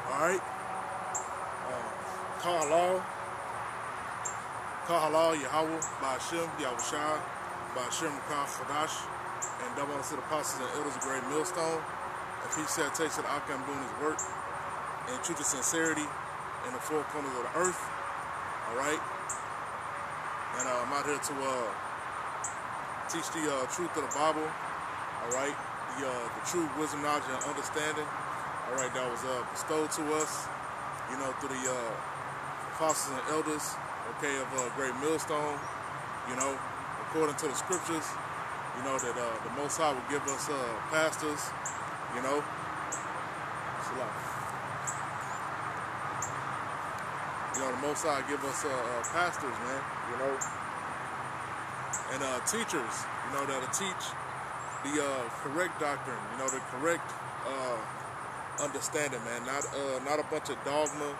Alright. Kahalal Yahweh Ba'Shem Yahushua Ba'Shem Kah Chadash, and double honor to the apostles and elders of Great Millstone, and peace salutation to Akam doing his work in truth and sincerity in the four corners of the earth. Alright. And I'm out here to teach the truth of the Bible. Alright. The true wisdom, knowledge, and understanding. Alright, that was bestowed to us, through the apostles and elders, okay, of Great Millstone, according to the scriptures, that the Most High will give us pastors, the Most High give us pastors, man, and teachers, that'll teach the correct doctrine, the correct understanding, man. Not a bunch of dogma,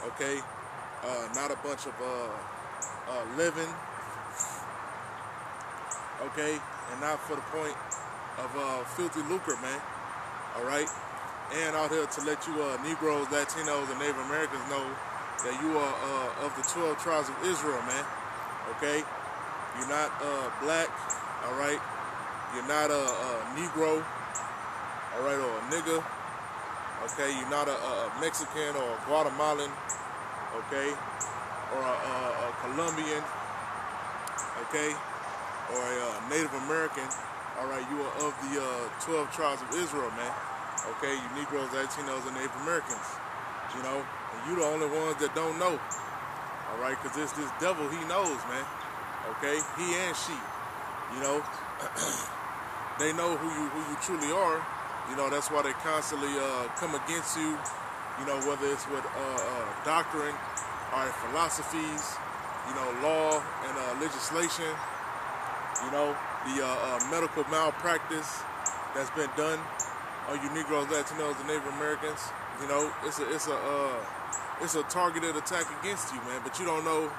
okay? Not a bunch of living, okay? And not for the point of filthy lucre, man. All right? And out here to let you Negroes, Latinos, and Native Americans know that you are of the 12 tribes of Israel, man. Okay? You're not black, all right? You're not a Negro, all right, or a nigga. Okay, you're not a Mexican or a Guatemalan, okay, or a Colombian, okay, or a Native American. All right, you are of the 12 tribes of Israel, man. Okay, you Negroes, Latinos, and Native Americans. And you the only ones that don't know. All right, because this devil, he knows, man. Okay, he and she. They know who you truly are. That's why they constantly come against you, whether it's with doctrine, philosophies, law and legislation, the medical malpractice that's been done on you Negroes, Latinos, and Native Americans. It's a targeted attack against you, man. But you don't know,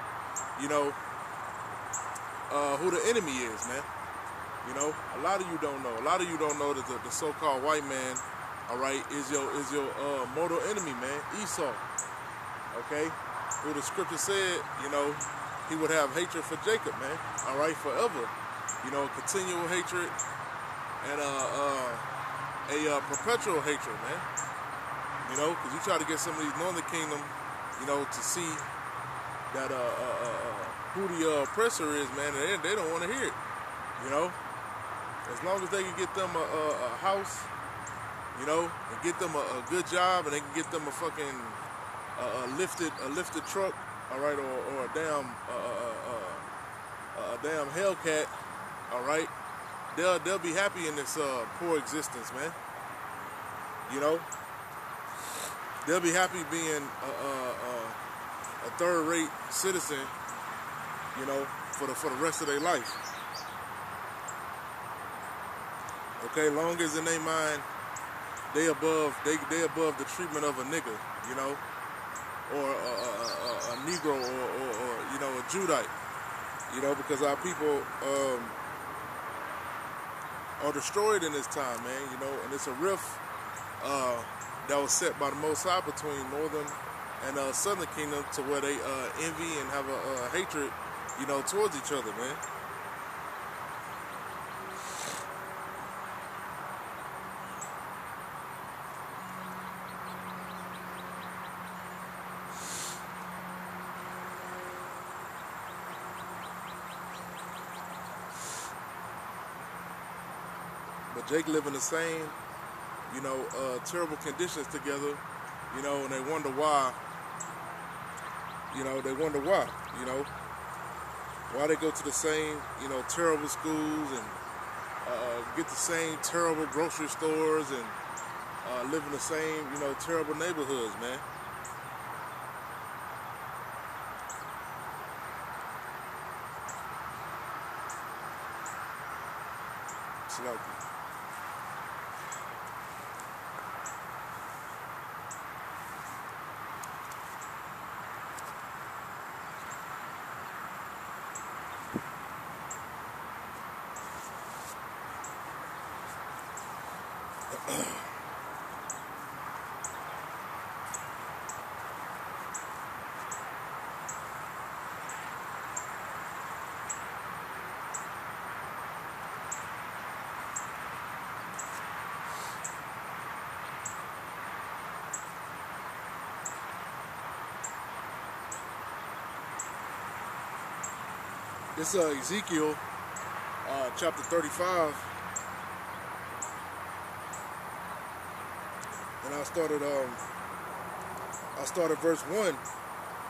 who the enemy is, man. A lot of you don't know. A lot of you don't know that the so-called white man, all right, is your mortal enemy, man, Esau. Okay, who the scripture said, he would have hatred for Jacob, man. All right, forever. Continual hatred and a perpetual hatred, man. Because you try to get some of these northern kingdom, to see that who the oppressor is, man. They don't want to hear it. As long as they can get them a house, and get them a good job, and they can get them a fucking lifted truck, all right, or a damn Hellcat, all right, they'll be happy in this poor existence, man. They'll be happy being a third-rate citizen, for the rest of their life. Okay, long as in their mind they above the treatment of a nigga, or a Negro, or a Judite, because our people are destroyed in this time, man, and it's a rift that was set by the Most High between Northern and Southern Kingdom, to where they envy and have a hatred, towards each other, man. But Jake live in the same, terrible conditions together, and they wonder why, why they go to the same, terrible schools, and, get the same terrible grocery stores and live in the same, terrible neighborhoods, man. It's like, this Ezekiel chapter 35, and I started verse 1.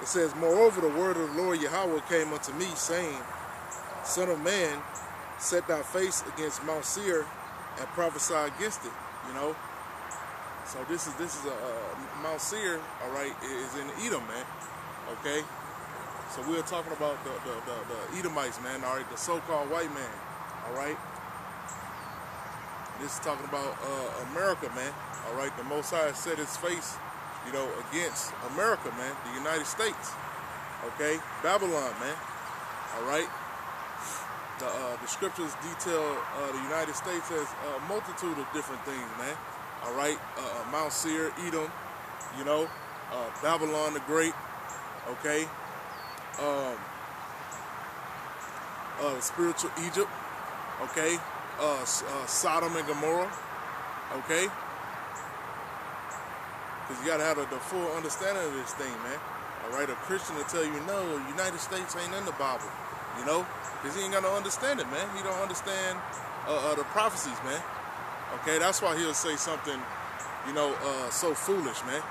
It says, "Moreover, the word of the Lord Yahweh came unto me, saying, Son of man, set thy face against Mount Seir and prophesy against it." So this is Mount Seir, all right, is in Edom, man. Okay. So we're talking about the Edomites, man, all right, the so-called white man, all right? This is talking about America, man, all right? The Most High set his face, against America, man, the United States, okay? Babylon, man, all right? The scriptures detail the United States as a multitude of different things, man, all right? Mount Seir, Edom, Babylon the Great, okay? Spiritual Egypt, okay, Sodom and Gomorrah, okay, because you gotta have the full understanding of this thing, man. All right, a Christian will tell you, no, the United States ain't in the Bible, because he ain't got no understanding, man. He don't understand the prophecies, man. Okay, that's why he'll say something, so foolish, man.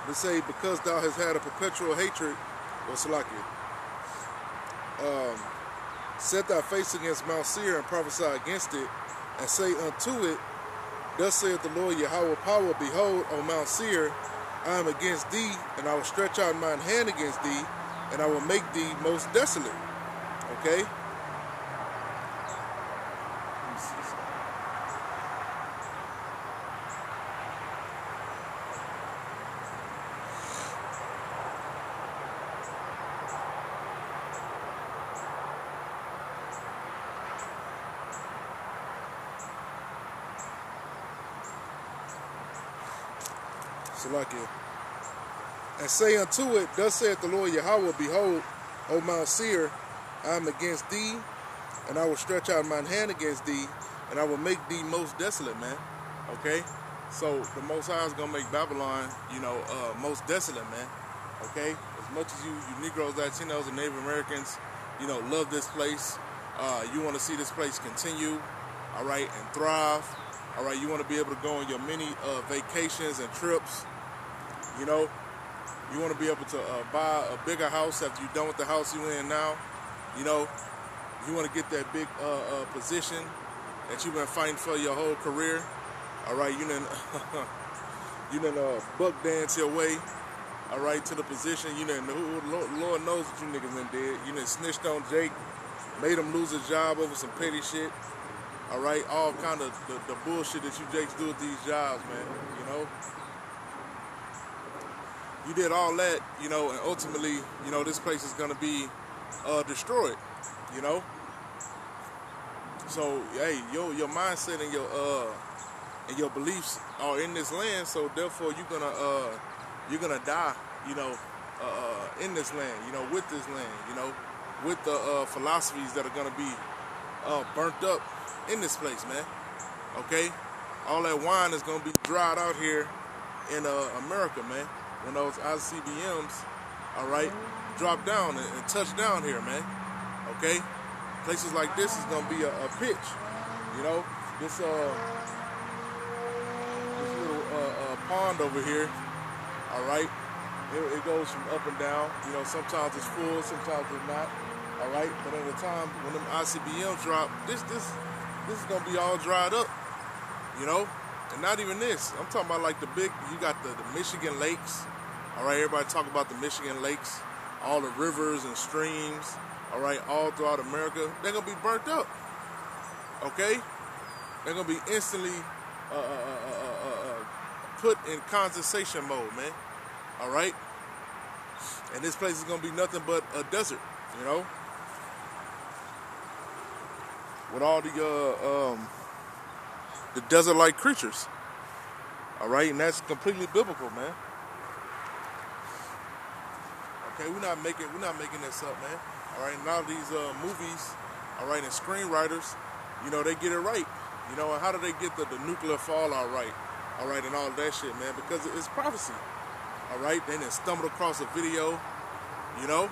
They say, because thou hast had a perpetual hatred, what's like it? Set thy face against Mount Seir and prophesy against it, and say unto it, Thus saith the Lord Yahweh power, behold, on Mount Seir, I am against thee, and I will stretch out mine hand against thee, and I will make thee most desolate. Okay? Salakia. And say unto it, Thus saith the Lord Yahweh, behold, O Mount Seir, I am against thee, and I will stretch out mine hand against thee, and I will make thee most desolate, man. Okay? So the Most High is going to make Babylon, most desolate, man. Okay? As much as you Negroes, Latinos, and Native Americans, love this place, you want to see this place continue, all right, and thrive. All right, you want to be able to go on your many vacations and trips. You want to be able to buy a bigger house after you're done with the house you're in now. You want to get that big position that you've been fighting for your whole career. All right, you done buck dance your way. All right, to the position. Lord knows what you niggas done did. You done snitched on Jake, made him lose his job over some petty shit. All right, all kind of the bullshit that you Jakes do with these jobs, man, You did all that, and ultimately, this place is going to be destroyed, So, hey, your mindset and your beliefs are in this land, so therefore you're gonna die, in this land, with this land, with the philosophies that are going to be burnt up in this place, man. Okay? All that wine is going to be dried out here in America, man. When those ICBMs, all right, drop down and touch down here, man. Okay? Places like this is going to be a pitch, This little pond over here, all right, it goes from up and down. Sometimes it's full, sometimes it's not. All right, but at the time when them ICBMs drop, this is gonna be all dried up, you know. And not even this. I'm talking about like the big. You got the Michigan lakes. All right, everybody talk about the Michigan lakes, all the rivers and streams. All right, all throughout America, they're gonna be burnt up. Okay, they're gonna be instantly put in condensation mode, man. All right, and this place is gonna be nothing but a desert, you know, with all the desert-like creatures. All right, and that's completely biblical, man. Okay, we're not making this up, man. All right, and all these movies, all right, and screenwriters, you know, they get it right. You know, and how do they get the nuclear fallout right? All right, and all of that shit, man, because it's prophecy. All right, they done stumbled across a video, you know,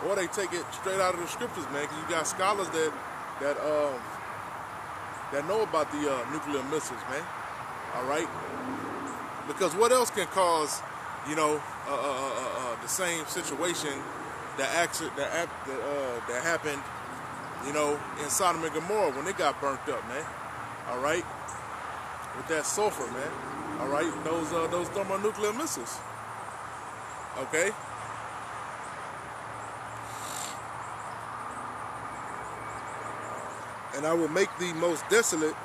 or they take it straight out of the scriptures, man, because you got scholars that know about the nuclear missiles, man. All right, because what else can cause, you know, the same situation that happened, you know, in Sodom and Gomorrah when they got burnt up, man. All right, with that sulfur, man. All right, those thermonuclear missiles. Okay. And I will make thee most desolate.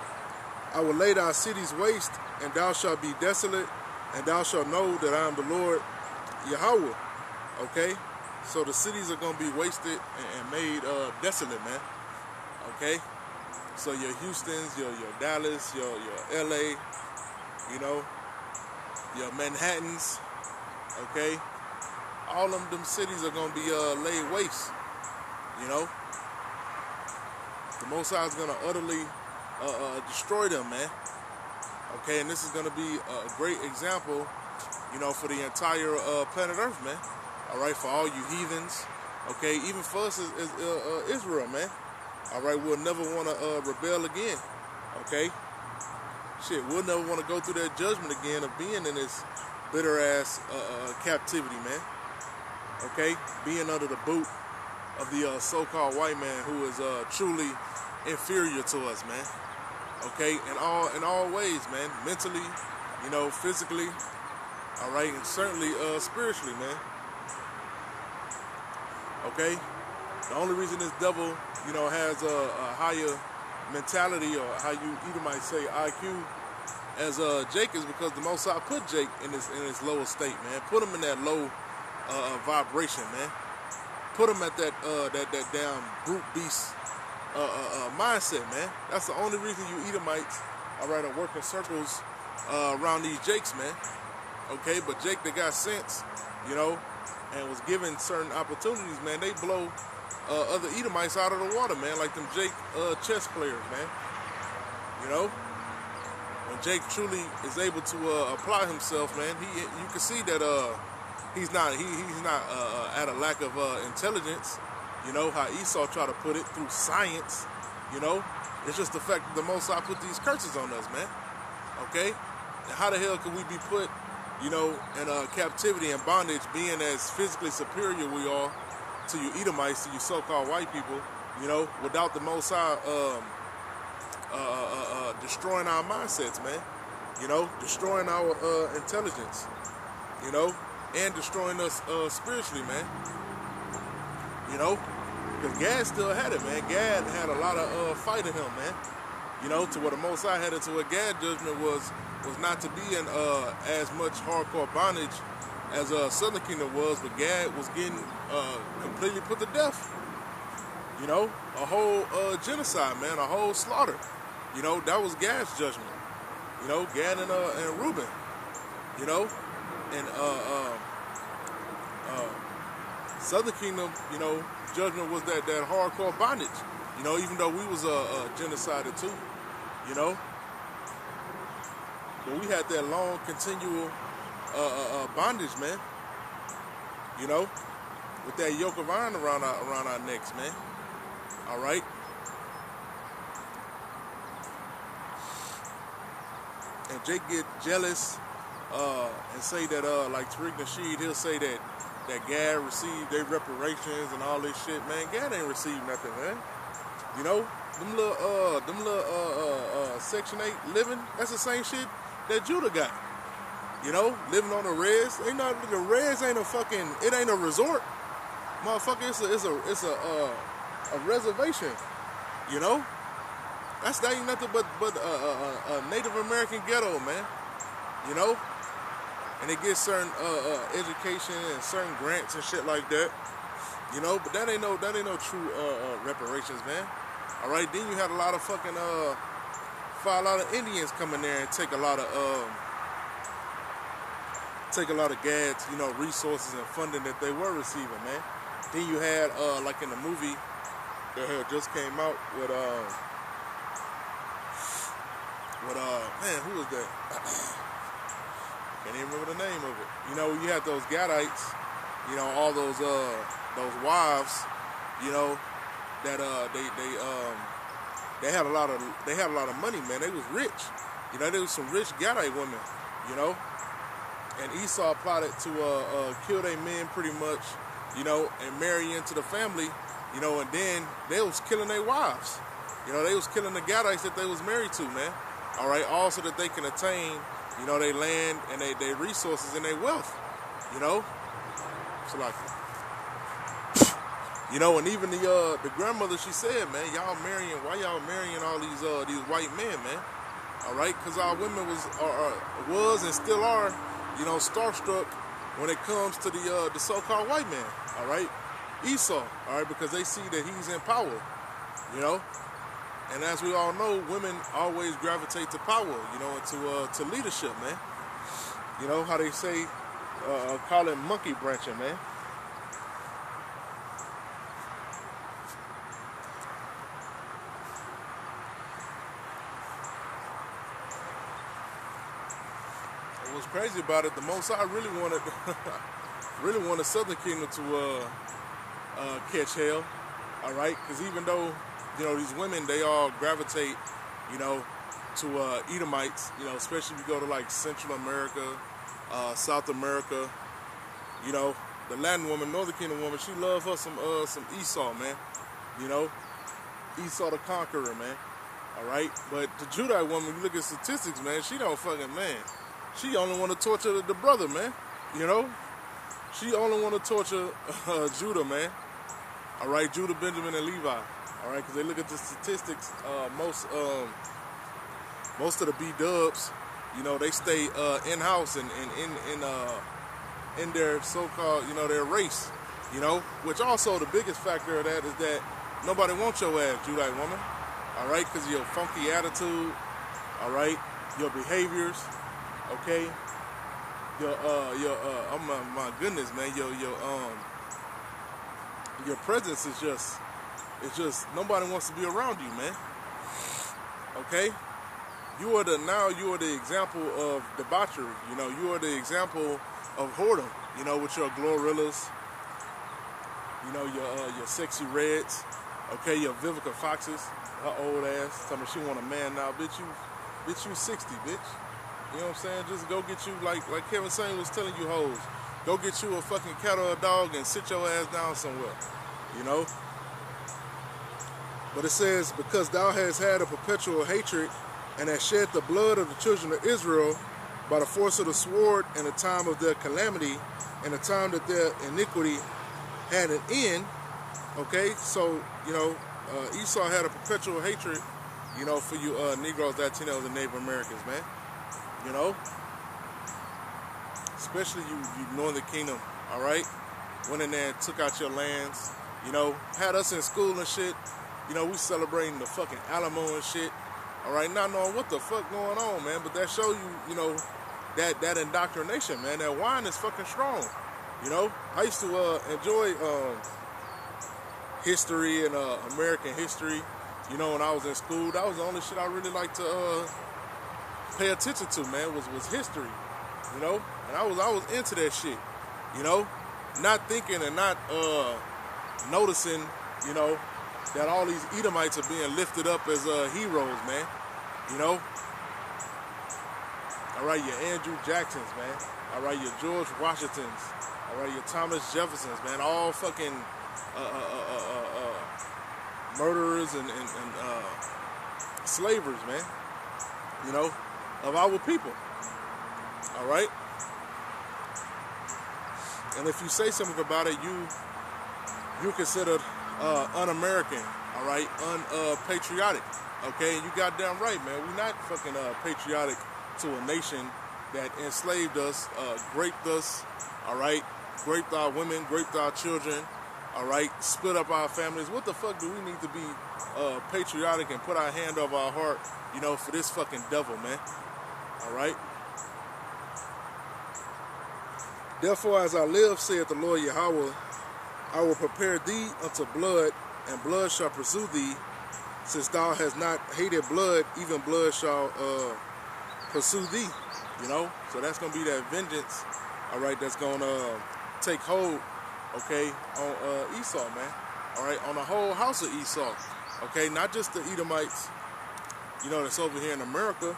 I will lay thy cities waste, and thou shalt be desolate, and thou shalt know that I am the Lord Yahweh. Okay? So the cities are going to be wasted and made desolate, man. Okay? So your Houstons, your Dallas, your LA, you know, your Manhattans, okay? All of them cities are going to be laid waste, you know? The Most High is going to utterly destroy them, man. Okay, and this is going to be a great example, you know, for the entire planet Earth, man. All right, for all you heathens, okay, even for us as Israel, man. All right, we'll never want to rebel again, okay? Shit, we'll never want to go through that judgment again of being in this bitter-ass captivity, man. Okay, being under the boot of the so-called white man who is truly inferior to us, man. Okay, in all ways, man. Mentally, you know, physically, all right, and certainly spiritually, man. Okay, the only reason this devil, you know, has a higher mentality, or how you either might say IQ, as Jake, is because the Most High put Jake in his lower state, man. Put him in that low vibration, man. Put him at that damn brute beast mindset, man. That's the only reason you Edomites, all right, are working circles around these Jakes, man. Okay, but Jake, that got sense, you know, and was given certain opportunities, man. They blow other Edomites out of the water, man, like them Jake chess players, man. You know, when Jake truly is able to apply himself, man, you can see that he's not at a lack of intelligence. You know how Esau tried to put it through science. You know, it's just the fact that the Most High put these curses on us, man. Okay, and how the hell can we be put, you know, in captivity and bondage, being as physically superior we are to you Edomites, to you so-called white people, you know, without the Most High destroying our mindsets, man. You know, destroying our intelligence, you know, and destroying us spiritually, man. You know, because Gad still had it, man. Gad had a lot of fight in him, man. You know, to where the Most High had it to where Gad judgment was not to be in as much hardcore bondage as Southern Kingdom was, but Gad was getting completely put to death. You know, a whole genocide, man, a whole slaughter. You know, that was Gad's judgment. You know, Gad and Reuben. You know, and Southern Kingdom, you know, judgment was that hardcore bondage. You know, even though we was genocided too. You know, but we had that long, continual bondage, man. You know, with that yoke of iron around our necks, man. All right. And Jake get jealous and say that, like Tariq Nasheed, he'll say that, that Gad received their reparations and all this shit, man. Gad ain't received nothing, man. You know, them little Section 8 living, that's the same shit that Judah got. You know, living on the res. The res ain't a fucking, it ain't a resort. Motherfucker, it's a reservation. You know? That ain't nothing but a Native American ghetto, man. You know? And they get certain education and certain grants and shit like that. You know, but that ain't no true reparations, man. All right, then you had a lot of fucking Indians come in there and take a lot of Gad's, you know, resources and funding that they were receiving, man. Then you had like in the movie that just came out with man, who was that? Can't even remember the name of it. You know, you had those Gadites, you know, all those wives, you know, that they had a lot of money, man. They was rich. You know, there was some rich Gadite women, you know. And Esau plotted to kill their men pretty much, you know, and marry into the family, you know, and then they was killing their wives. You know, they was killing the Gadites that they was married to, man. All right, all so that they can attain, you know, their land and their resources and their wealth, you know. So like, you know, and even the grandmother, she said, man, why y'all marrying all these white men, man? All right, because our women was and still are, you know, starstruck when it comes to the so-called white man, all right, Esau, all right, because they see that he's in power, you know, and as we all know, women always gravitate to power, you know, and to leadership, man. You know how they say, call it monkey branching, man. What's crazy about it, the Most High really wanted Southern Kingdom to catch hell, all right? Because even though, you know, these women, they all gravitate, you know, to Edomites, you know, especially if you go to like Central America, South America, you know, the Latin woman, Northern Kingdom woman, she loves her some Esau, man, you know, Esau the Conqueror, man, all right? But the Judite woman, you look at statistics, man, she don't fucking, man. She only want to torture the brother, man. You know? She only want to torture Judah, man. All right? Judah, Benjamin, and Levi. All right? Because they look at the statistics. Most of the B-dubs, you know, they stay in-house and in their so-called, you know, their race. You know? Which also the biggest factor of that is that nobody wants your ass, Judite woman. All right? Because of your funky attitude. All right? Your behaviors. Okay, oh my goodness, man, your presence is just nobody wants to be around you, man. Okay, you are the example of debauchery. You know, you are the example of whoredom. You know, with your Glorillas, you know, your sexy reds. Okay, your Vivica Foxes, her old ass, telling me she want a man now, bitch. You 60, bitch. You know what I'm saying? Just go get you, like Kevin Sain was telling you hoes, go get you a fucking cat or a dog and sit your ass down somewhere, you know? But it says, because thou hast had a perpetual hatred and hast shed the blood of the children of Israel by the force of the sword in the time of their calamity and the time that their iniquity had an end, okay? So, you know, Esau had a perpetual hatred, you know, for you Negroes, Latinos, and Native Americans, man. You know, especially you Northern Kingdom, all right? Went in there and took out your lands, you know, had us in school and shit. You know, we celebrating the fucking Alamo and shit, all right? Not knowing what the fuck going on, man, but that show you, you know, that indoctrination, man. That wine is fucking strong, you know? I used to enjoy history and American history, you know, when I was in school. That was the only shit I really liked to pay attention to, man, was history, you know, and I was into that shit, you know, not thinking and not noticing, you know, that all these Edomites are being lifted up as heroes, man, you know. All right, your Andrew Jacksons, man. All right, your George Washingtons. All right, your Thomas Jeffersons, man, all fucking murderers and slavers, man. You know, of our people. All right. And if you say something about it, you're considered un-American. All right, unpatriotic. Okay, you goddamn right, man. We're not fucking patriotic to a nation that enslaved us, raped us. All right, raped our women, raped our children. All right, split up our families. What the fuck do we need to be patriotic and put our hand over our heart, you know, for this fucking devil, man? All right. Therefore, as I live, saith the Lord Yahweh, I will prepare thee unto blood, and blood shall pursue thee. Since thou hast not hated blood, even blood shall pursue thee. You know, so that's gonna be that vengeance. All right, that's gonna take hold. Okay, on Esau, man. All right, on the whole house of Esau. Okay, not just the Edomites. You know, that's over here in America.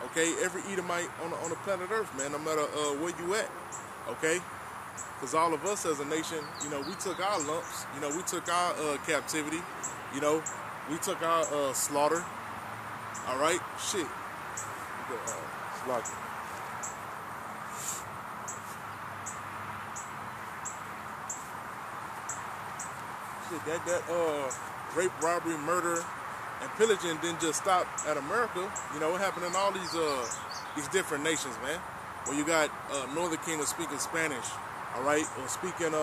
Okay, every Edomite on the planet Earth, man, no matter where you at. Okay. Because all of us as a nation, you know, we took our lumps, you know, we took our captivity, you know, we took our slaughter. All right, shit. Slaughter. Shit, that rape, robbery, murder, and pillaging didn't just stop at America. You know, it happened in all these different nations, man. Where you got Northern Kingdom speaking Spanish. All right, or speaking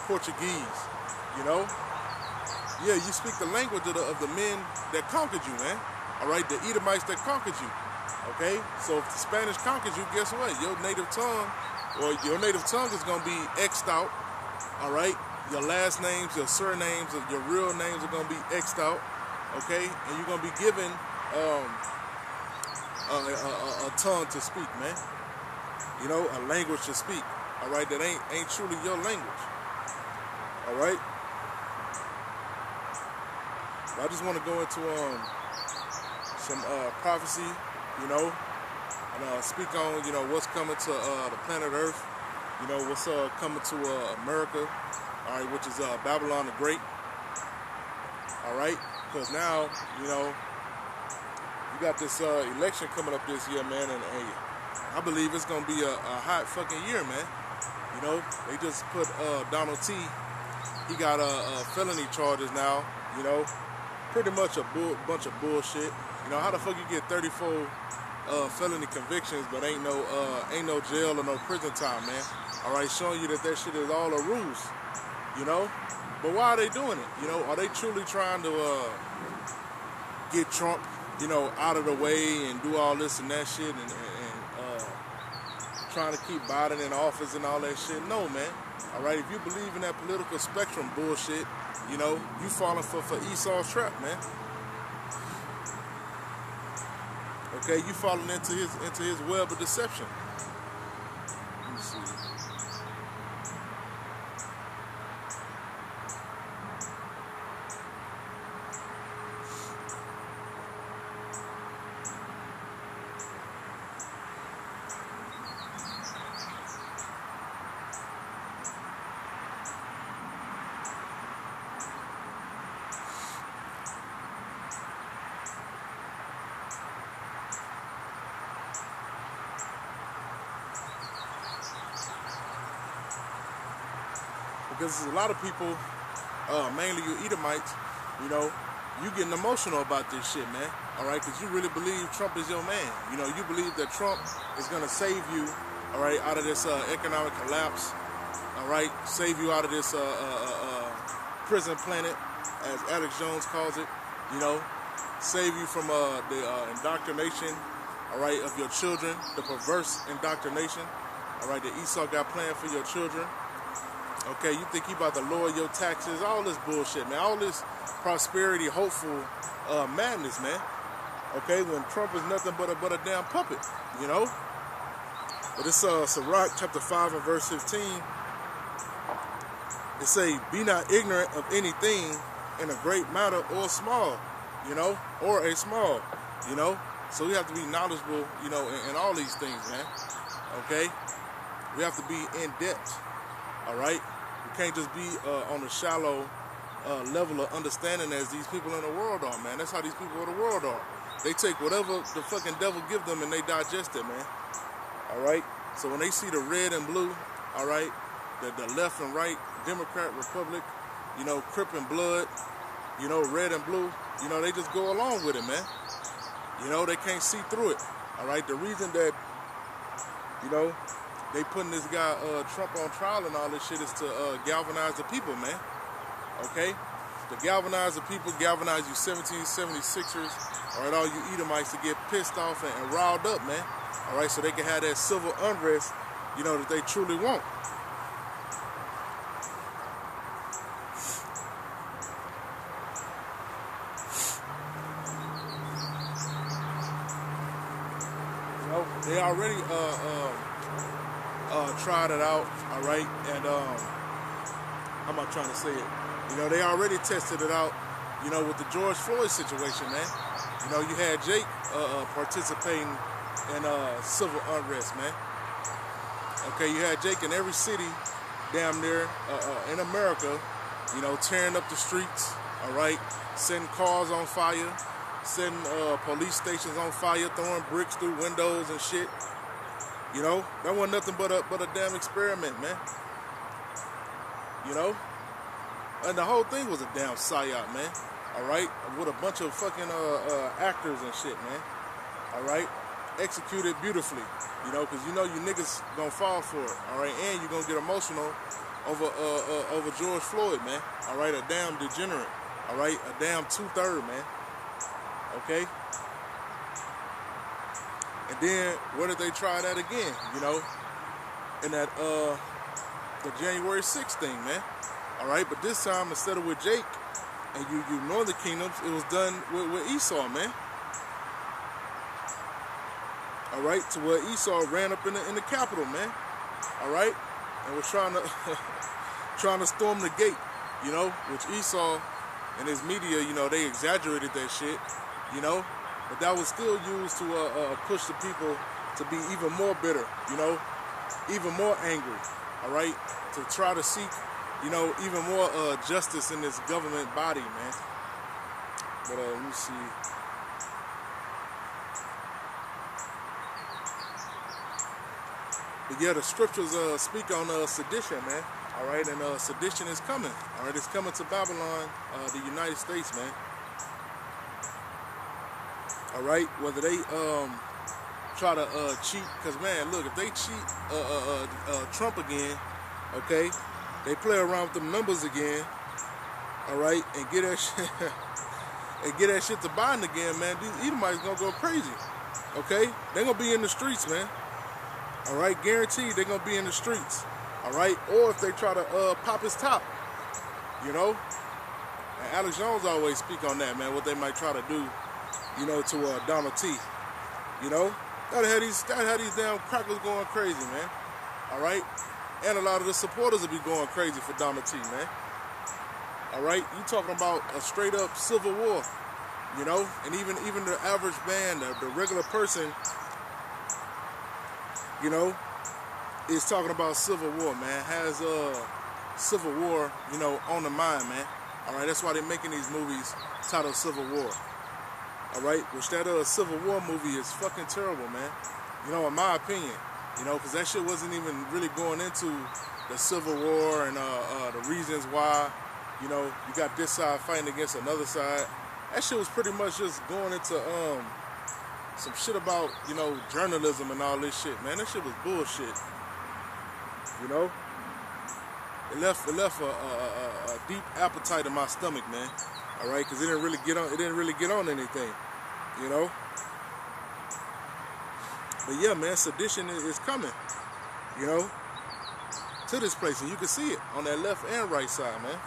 Portuguese, you know. Yeah, you speak the language of the men that conquered you, man. All right, the Edomites that conquered you. Okay, so if the Spanish conquered you, guess what? Your native tongue is gonna be X'd out. All right, your last names, your surnames, your real names are gonna be X'd out. Okay, and you're gonna be given a tongue to speak, man. You know, a language to speak, all right, that ain't truly your language, all right? I just want to go into some prophecy, you know, and speak on, you know, what's coming to the planet Earth, you know, what's coming to America, all right, which is Babylon the Great, all right? Because now, you know, you got this election coming up this year, man, and I believe it's going to be a hot fucking year, man. You know, they just put Donald T. He got felony charges now, you know. Pretty much a bunch of bullshit. You know, how the fuck you get 34 felony convictions but ain't no jail or no prison time, man? All right, showing you that shit is all a ruse, you know. But why are they doing it? You know, are they truly trying to get Trump, you know, out of the way and do all this and that shit and trying to keep Biden in office and all that shit? No, man. All right, if you believe in that political spectrum bullshit, you know, you falling for Esau's trap, man. Okay, you falling into his web of deception. Let me see. Because there's a lot of people, mainly you Edomites, you know, you getting emotional about this shit, man. All right, because you really believe Trump is your man. You know, you believe that Trump is going to save you, all right, out of this economic collapse. All right, save you out of this prison planet, as Alex Jones calls it. You know, save you from the indoctrination, all right, of your children, the perverse indoctrination, all right, that Esau got planned for your children. Okay, you think you about to lower your taxes, all this bullshit, man, all this prosperity, hopeful madness, man. Okay, when Trump is nothing but a damn puppet, you know. But it's Sirach chapter 5 and verse 15. It say, "Be not ignorant of anything in a great matter or small, you know, or a small, you know. So we have to be knowledgeable, in all these things, man. Okay? We have to be in depth. All right? We can't just be on a shallow level of understanding as these people in the world are, man. That's how these people in the world are. They take whatever the fucking devil give them and they digest it, man. All right? So when they see the red and blue, all right, the left and right, Democrat, Republic, Crip and Blood, red and blue, they just go along with it, man. They can't see through it. All right? The reason that, they putting this guy Trump on trial and all this shit is to galvanize the people, man. Okay? To galvanize the people, galvanize you 1776ers, all right, all you Edomites to get pissed off and riled up, man. All right, so they can have that civil unrest, that they truly want. They already tried it out, all right, and how am I trying to say it? They already tested it out, with the George Floyd situation, man. You had Jake participating in civil unrest, man. Okay, you had Jake in every city, damn near, in America, tearing up the streets, all right, setting cars on fire, setting police stations on fire, throwing bricks through windows and shit. That wasn't nothing but a damn experiment, man. And the whole thing was a damn psyop, man. All right, with a bunch of fucking actors and shit, man. All right, executed beautifully. Because you niggas gonna fall for it. All right, and you gonna get emotional over George Floyd, man. All right, a damn degenerate. All right, a damn 2/3, man. Okay. And then where did they try that again? In that the January 6th thing, man. All right, but this time instead of with Jake and you Northern Kingdoms, it was done with Esau, man. All right, to where Esau ran up in the Capitol, man. All right, and was trying to storm the gate, which Esau and his media, they exaggerated that shit, but that was still used to push the people to be even more bitter, even more angry. All right, to try to seek, even more justice in this government body, man. But let me see. But yeah, the scriptures speak on sedition, man. All right, and sedition is coming. All right, it's coming to Babylon, the United States, man. All right, whether they try to cheat, because man, look, if they cheat Trump again, okay, they play around with them numbers again, all right, and get that shit, to Biden again, man. These Edomites gonna go crazy, okay? They're gonna be in the streets, man. All right, guaranteed they're gonna be in the streets, all right. Or if they try to pop his top, And Alex Jones always speak on that, man. What they might try to do, to Donald T. Gotta have these damn crackers going crazy, man. All right. And a lot of the supporters will be going crazy for Donald T, man. All right, you talking about a straight up civil war, and even the average man, the regular person, is talking about civil war, man. Has civil war, on the mind, man. All right, that's why they're making these movies titled Civil War. All right, which that Civil War movie is fucking terrible, man. In my opinion, because that shit wasn't even really going into the Civil War and the reasons why, you got this side fighting against another side. That shit was pretty much just going into some shit about, journalism and all this shit, man. That shit was bullshit. It left a deep appetite in my stomach, man. All right, because it didn't really get on anything, But yeah, man, sedition is coming, to this place, and you can see it on that left and right side, man.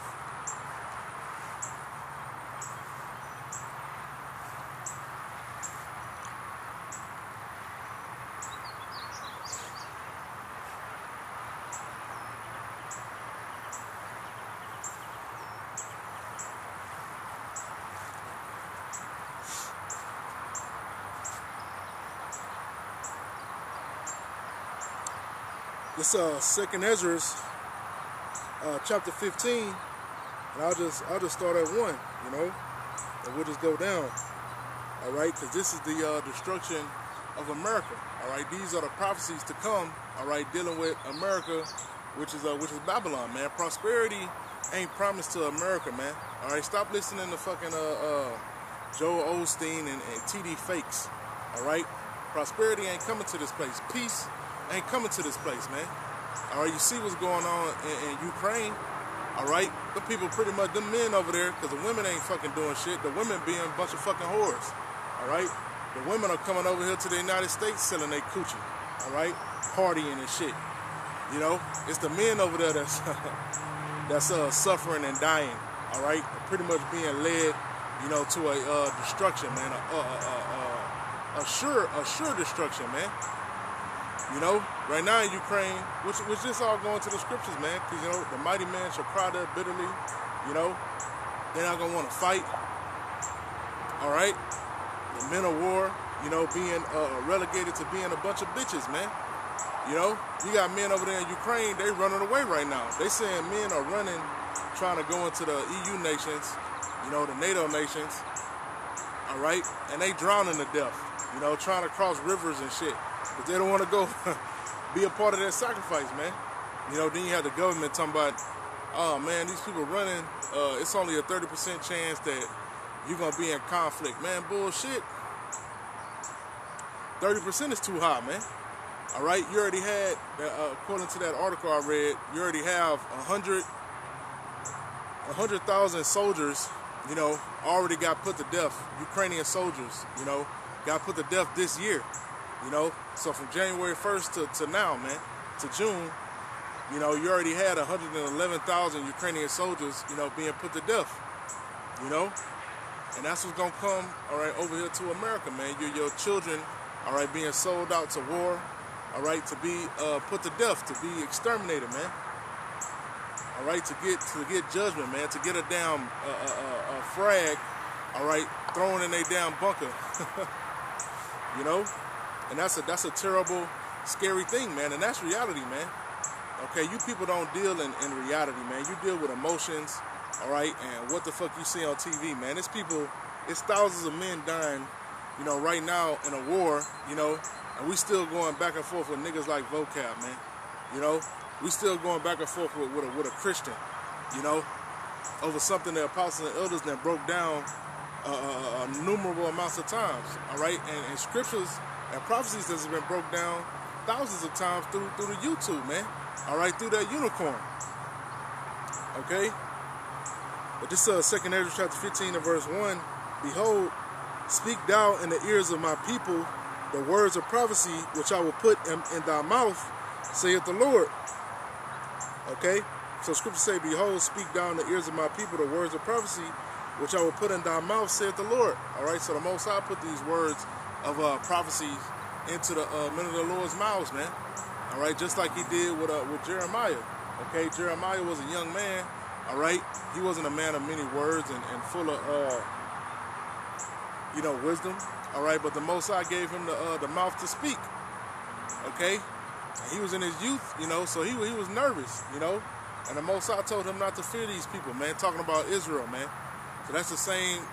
This Second Ezra, chapter 15, and I'll just start at 1, you know, and we'll just go down. All right, because this is the destruction of America. All right, these are the prophecies to come. All right, dealing with America, which is Babylon, man. Prosperity ain't promised to America, man. All right, stop listening to fucking Joel Osteen and TD Fakes. All right, prosperity ain't coming to this place. Peace ain't coming to this place, man. All right, you see what's going on in Ukraine. All right, the people pretty much, them men over there, because the women ain't fucking doing shit. The women being a bunch of fucking whores. All right, the women are coming over here to the United States selling their coochie. All right, partying and shit. You know, it's the men over there that's that's suffering and dying. All right, pretty much being led, you know, to a destruction, man. A sure destruction, man. You know, right now in Ukraine, which just all going to the scriptures, man. Because, you know, the mighty man shall cry there bitterly. You know, they're not going to want to fight. All right? The men of war, you know, being relegated to being a bunch of bitches, man. You know, you got men over there in Ukraine, they running away right now. They saying men are running, trying to go into the EU nations, you know, the NATO nations. All right? And they drowning to death, you know, trying to cross rivers and shit. But they don't want to go be a part of that sacrifice, man. You know, then you have the government talking about, oh, man, these people running, it's only a 30% chance that you're going to be in conflict. Man, bullshit. 30% is too high, man. All right? You already had, according to that article I read, you already have 100,000 soldiers, you know, already got put to death. Ukrainian soldiers, you know, got put to death this year. You know, so from January 1st to now, man, to June, you know, you already had 111,000 Ukrainian soldiers, you know, being put to death, you know, and that's what's going to come, all right, over here to America, man. Your children, all right, being sold out to war, all right, to be put to death, to be exterminated, man, all right, to get judgment, man, to get a damn frag, all right, thrown in a damn bunker, you know. And that's a terrible, scary thing, man. And that's reality, man. Okay, you people don't deal in reality, man. You deal with emotions, all right, and what the fuck you see on TV, man. It's people, it's thousands of men dying, you know, right now in a war, you know, and we still going back and forth with niggas like Vocab, man. You know, we still going back and forth with a Christian, you know, over something the apostles and elders that broke down innumerable amounts of times, all right, and scriptures and prophecies that have been broke down thousands of times through the YouTube, man. All right, through that unicorn. Okay? But this Second Ezra chapter 15 and verse 1, behold, speak thou in the ears of my people the words of prophecy which I will put in thy mouth, saith the Lord. Okay? So scripture say, behold, speak thou in the ears of my people the words of prophecy which I will put in thy mouth, saith the Lord. All right, so the Most High put these words of prophecy into the men of the Lord's mouths, man. All right, just like he did with Jeremiah. Okay, Jeremiah was a young man. All right, he wasn't a man of many words and full of you know, wisdom. All right, but the Most High gave him the mouth to speak. Okay, and he was in his youth, you know, so he was nervous, you know, and the Most High told him not to fear these people, man. Talking about Israel, man. So that's the same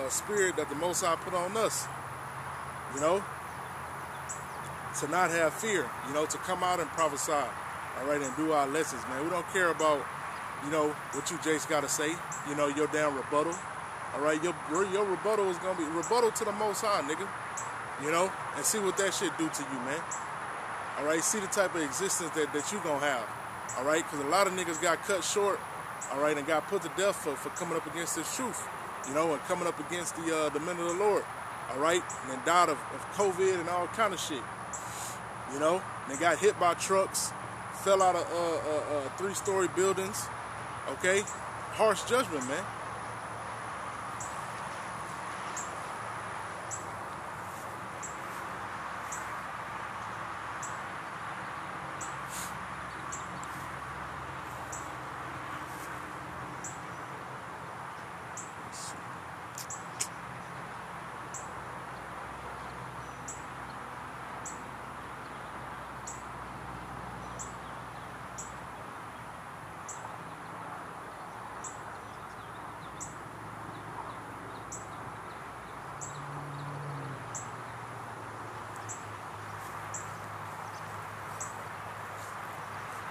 spirit that the Most High put on us. You know, to not have fear, you know, to come out and prophesy, all right, and do our lessons, man. We don't care about, you know, what you Jace got to say, you know, your damn rebuttal, all right. Your rebuttal is going to be rebuttal to the Most High, nigga, you know, and see what that shit do to you, man, all right. See the type of existence that you going to have, all right, because a lot of niggas got cut short, all right, and got put to death for coming up against this truth, you know, and coming up against the men of the Lord. All right, and then died of COVID and all kind of shit. You know, they got hit by trucks, fell out of 3-story buildings. Okay, harsh judgment, man.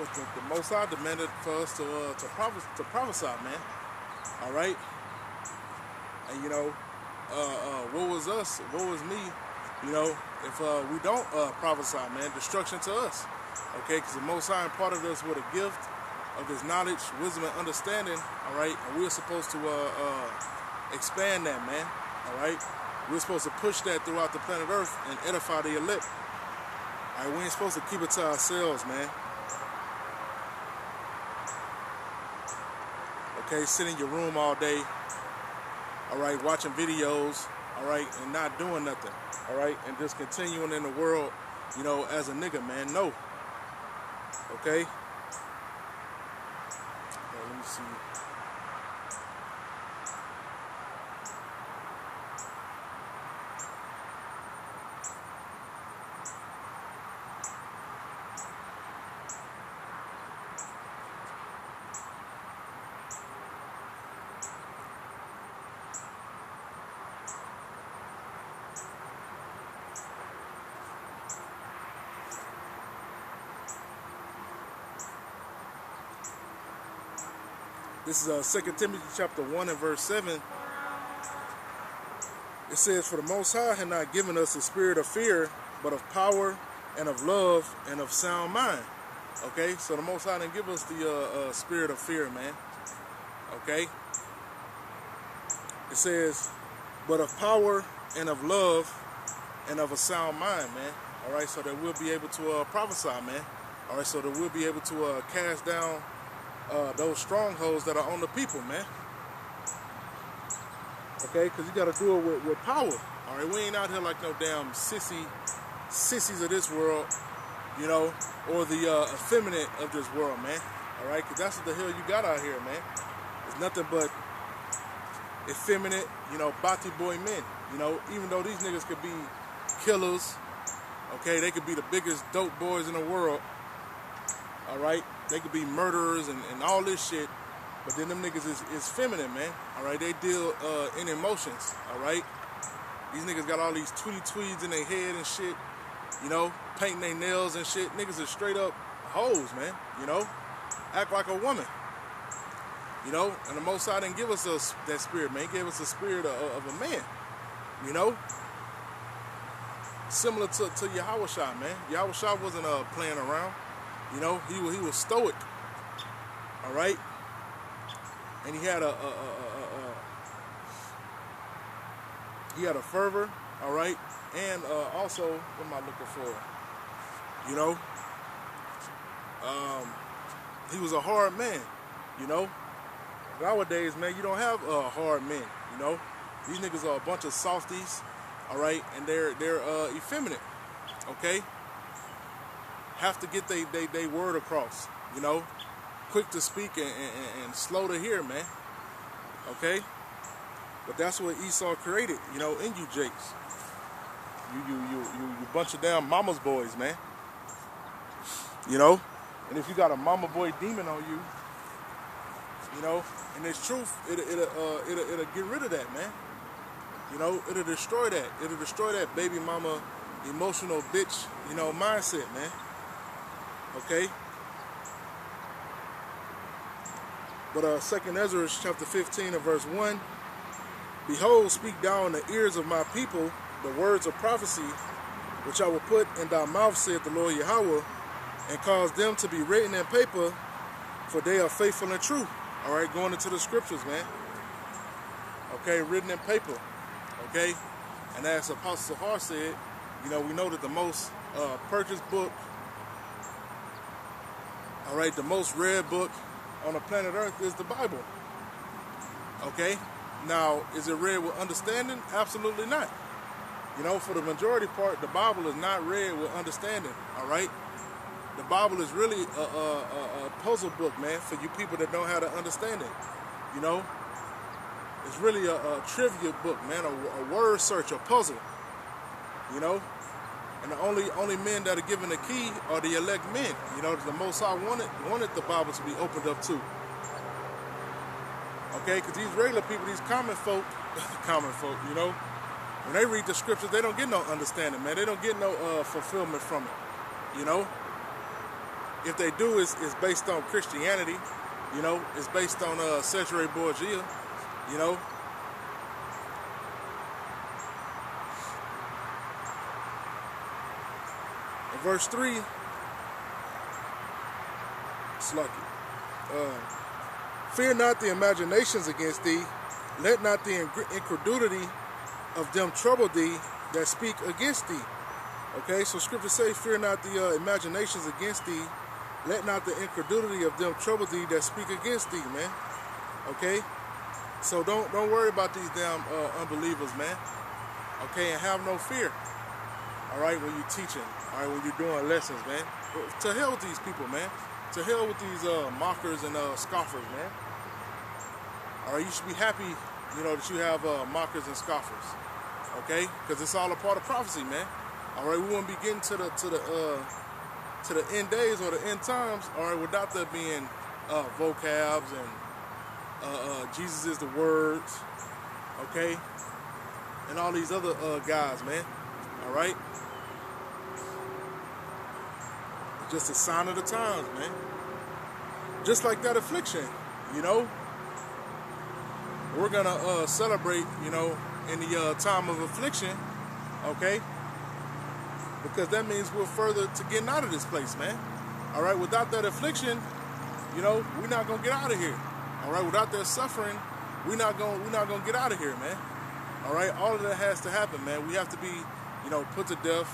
the Most High demanded for us to prophesy, man. All right, and what was us? What was me? If we don't prophesy, man, destruction to us. Okay, because the Most High imparted us with a gift of His knowledge, wisdom, and understanding. All right, and we're supposed to expand that, man. All right, we're supposed to push that throughout the planet Earth and edify the elect. All right, we ain't supposed to keep it to ourselves, man. Okay, sit in your room all day. All right, watching videos. All right, and not doing nothing. All right, and just continuing in the world, as a nigga, man. No. Okay. Let me see. This is 2 Timothy chapter 1 and verse 7. It says, "For the Most High had not given us a spirit of fear, but of power and of love and of sound mind." Okay, so the Most High didn't give us the spirit of fear, man. Okay. It says, "But of power and of love and of a sound mind," man. All right, so that we'll be able to prophesy, man. All right, so that we'll be able to cast down those strongholds that are on the people, man. Okay, because you got to do it with power. All right, we ain't out here like no damn sissies of this world, or the effeminate of this world, man. All right, because that's what the hell you got out here, man. It's nothing but effeminate, bati boy men. Even though these niggas could be killers, okay, they could be the biggest dope boys in the world. All right, they could be murderers and all this shit, but then them niggas is feminine, man. All right, they deal in emotions. All right, these niggas got all these tweeds in their head and shit, painting their nails and shit. Niggas is straight up hoes, man. Act like a woman. And the Most High didn't give us that spirit, man. He gave us a spirit of a man. Similar to Yahushua, man. Yahushua wasn't playing around. He was stoic, all right, and he had a fervor, all right, and also, what am I looking for? He was a hard man, Nowadays, man, you don't have hard men, These niggas are a bunch of softies, all right, and they're effeminate, okay. Have to get they word across, quick to speak and slow to hear, man. Okay, but that's what Esau created, in you jakes. You bunch of damn mama's boys, man. And if you got a mama boy demon on you, and it's truth, it'll get rid of that, man. It'll destroy that. It'll destroy that baby mama emotional bitch, mindset, man. Okay, but 2 Ezra chapter 15 and verse 1, "Behold, speak thou in the ears of my people the words of prophecy, which I will put in thy mouth, saith the Lord Yahweh, and cause them to be written in paper, for they are faithful and true." All right, going into the scriptures, man. Okay, written in paper. Okay, and as Apostle Sahar said, we know that the most purchased book, all right, the most read book on the planet Earth is the Bible. Okay? Now, is it read with understanding? Absolutely not. For the majority part, the Bible is not read with understanding. All right? The Bible is really a puzzle book, man, for you people that know how to understand it. It's really a trivia book, man, a word search, a puzzle. And the only men that are given the key are the elect men. The Most High wanted the Bible to be opened up too. Okay, because these regular people, these common folk, when they read the scriptures, they don't get no understanding, man. They don't get no fulfillment from it. if they do, it's based on Christianity. You know, it's based on Cesare Borgia. You know. In verse 3, it's lucky. Fear not the imaginations against thee. Let not the incredulity of them trouble thee that speak against thee. Okay, so scripture says, fear not the imaginations against thee. Let not the incredulity of them trouble thee that speak against thee, man. Okay, so don't worry about these damn unbelievers, man. Okay, and have no fear. All right, when you're teaching, all right, when you're doing lessons, man. To hell with these people, man. To hell with these mockers and scoffers, man. All right, you should be happy, you know, that you have mockers and scoffers. Okay, because it's all a part of prophecy, man. All right, we won't be getting to the end days or the end times, all right, without there being vocabs and Jesus is the words, okay, and all these other guys, man. All right, it's just a sign of the times, man. Just like that affliction, you know, we're gonna celebrate, you know, in the time of affliction, okay. Because that means we're further to getting out of this place, man. All right, without that affliction, you know, we're not gonna get out of here. All right, without that suffering, we're not gonna get out of here, man. All right, all of that has to happen, man. We have to be, you know, put to death,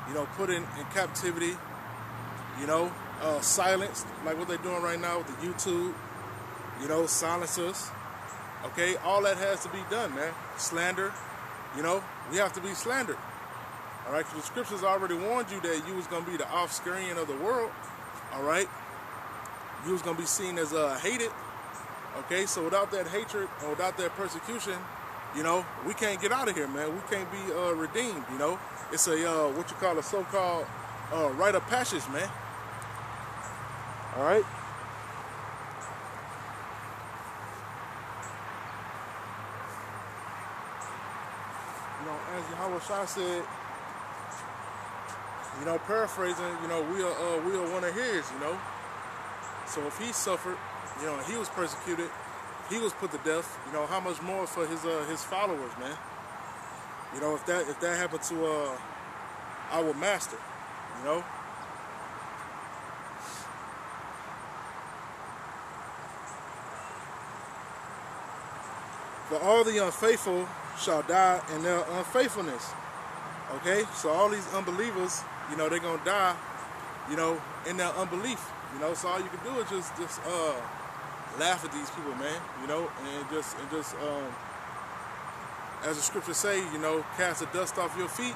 you know, put in captivity, you know, silenced, like what they're doing right now with the YouTube, you know, silence us. Okay, all that has to be done, man. Slander, you know, we have to be slandered. All right, because the scriptures already warned you that you was going to be the offscreen of the world. All right, you was going to be seen as hated. Okay, so without that hatred and without that persecution, you know, we can't get out of here, man. We can't be redeemed, you know. It's a, what you call a so-called rite of passage, man. All right. You know, as Yahweh Shah said, you know, paraphrasing, you know, we are one of his, you know. So if he suffered, you know, he was persecuted, he was put to death, you know, how much more for his followers, man? You know, if that happened to our master, you know. For all the unfaithful shall die in their unfaithfulness. Okay, so all these unbelievers, you know, they're gonna die, you know, in their unbelief. You know, so all you can do is just laugh at these people, man. You know, and just as the scriptures say, you know, cast the dust off your feet,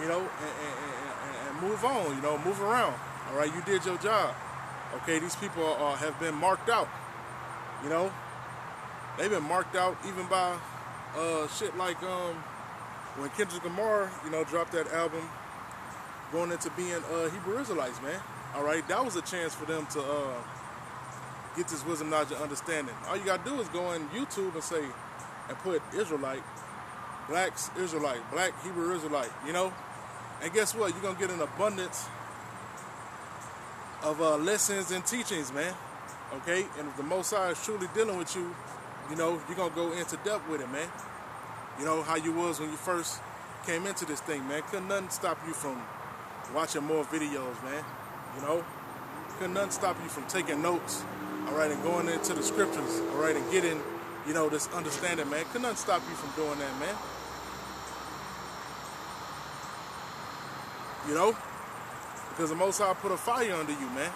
you know, and move on. You know, move around. All right, you did your job. Okay, these people have been marked out. You know, they've been marked out even by shit like when Kendrick Lamar, you know, dropped that album going into being Hebrew Israelites, man. All right, that was a chance for them to get this wisdom, knowledge, and understanding. All you gotta do is go on YouTube and say, and put Israelite, blacks Israelite, black Hebrew Israelite, you know. And guess what? You're gonna get an abundance of lessons and teachings, man. Okay, and if the Most High is truly dealing with you, you know, you're gonna go into depth with it, man. You know how you was when you first came into this thing, man. Couldn't nothing stop you from watching more videos, man. You know, couldn't nothing stop you from taking notes, all right, and going into the scriptures, all right, and getting, you know, this understanding, man. Couldn't nothing stop you from doing that, man. You know, because the Most High put a fire under you, man.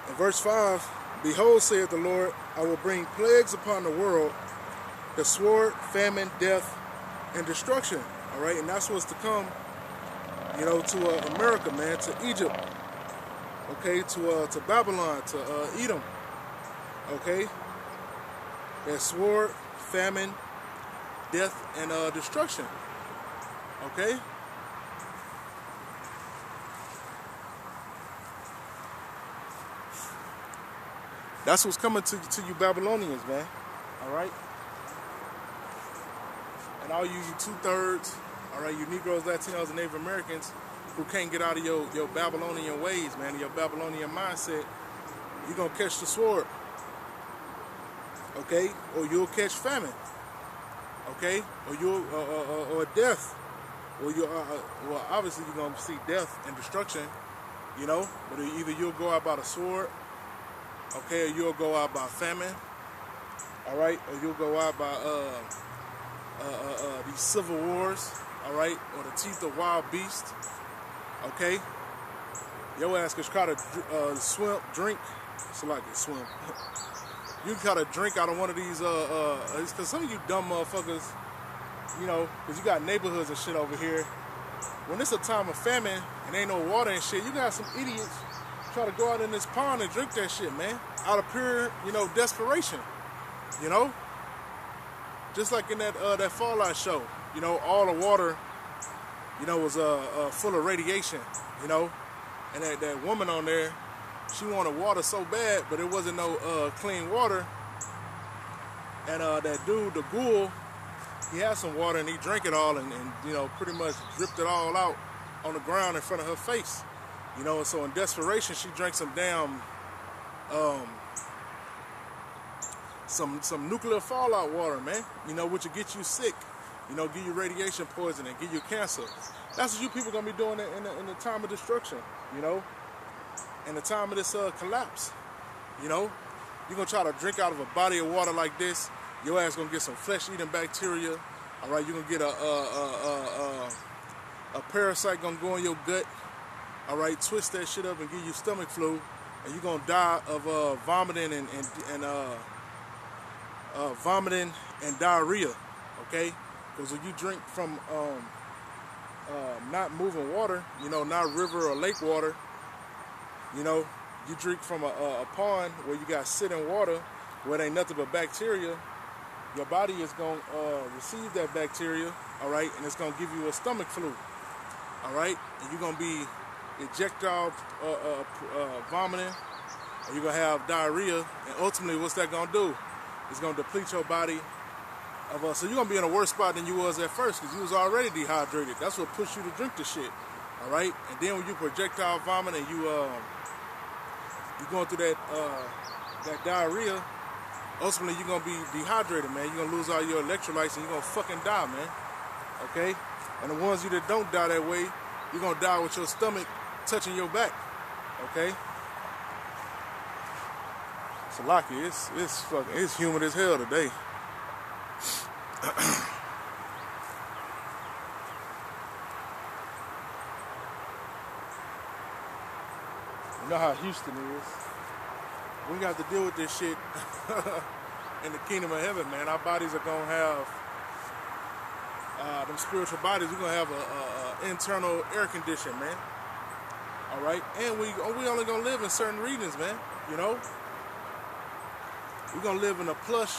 In verse 5, behold, saith the Lord, I will bring plagues upon the world, the sword, famine, death, and destruction. All right, and that's what's to come, you know, to America, man, to Egypt, okay, to Babylon, to Edom, okay. That sword, famine, death, and destruction, okay. That's what's coming to you Babylonians, man. All right. And and all you two-thirds, all right, you Negroes, Latinos, and Native Americans who can't get out of your Babylonian ways, man, your Babylonian mindset, you're going to catch the sword, okay? Or you'll catch famine, okay? Or you'll, or death. Or well, obviously you're going to see death and destruction, you know? But either you'll go out by the sword, okay, or you'll go out by famine, all right? Or you'll go out by these civil wars, all right? Or the teeth of wild beasts, okay? Your ass could try to drink. It's like it swim. You can try to drink out of one of these, because some of you dumb motherfuckers, you know, because you got neighborhoods and shit over here. When it's a time of famine and ain't no water and shit, you got some idiots try to go out in this pond and drink that shit, man. Out of pure, you know, desperation, you know? Just like in that Fallout show, you know, all the water, you know, was full of radiation, you know? And that woman on there, she wanted water so bad, but it wasn't no clean water. And that dude, the ghoul, he had some water and he drank it all and you know, pretty much dripped it all out on the ground in front of her face. You know, and so in desperation, she drank some damn, some nuclear fallout water, man. You know, which will get you sick. You know, give you radiation poisoning, give you cancer. That's what you people gonna be doing in the time of destruction. You know, in the time of this collapse. You know, you're gonna try to drink out of a body of water like this. Your ass gonna get some flesh-eating bacteria. All right, you're gonna get a parasite gonna go in your gut. All right, twist that shit up and give you stomach flu, and you're gonna die of vomiting and vomiting and diarrhea. Okay, because when you drink from not moving water, you know, not river or lake water, you know, you drink from a pond where you got sitting water where there ain't nothing but bacteria. Your body is going to receive that bacteria, all right, and it's going to give you a stomach flu, all right? And you're going to be ejectile vomiting, and you're going to have diarrhea, and ultimately what's that going to do? It's going to deplete your body of so you're going to be in a worse spot than you was at first because you was already dehydrated. That's what pushed you to drink the shit, all right? And then when you projectile vomit and you're going through that diarrhea, ultimately, you're going to be dehydrated, man. You're going to lose all your electrolytes and you're going to fucking die, man. Okay? And the ones of you that don't die that way, you're going to die with your stomach touching your back. Okay? So, Lockie, it's humid as hell today. You know how Houston is. We got to deal with this shit in the kingdom of heaven, man. Our bodies are going to have, them spiritual bodies, we're going to have a internal air condition, man. All right? And we only going to live in certain regions, man. You know? We're going to live in the plush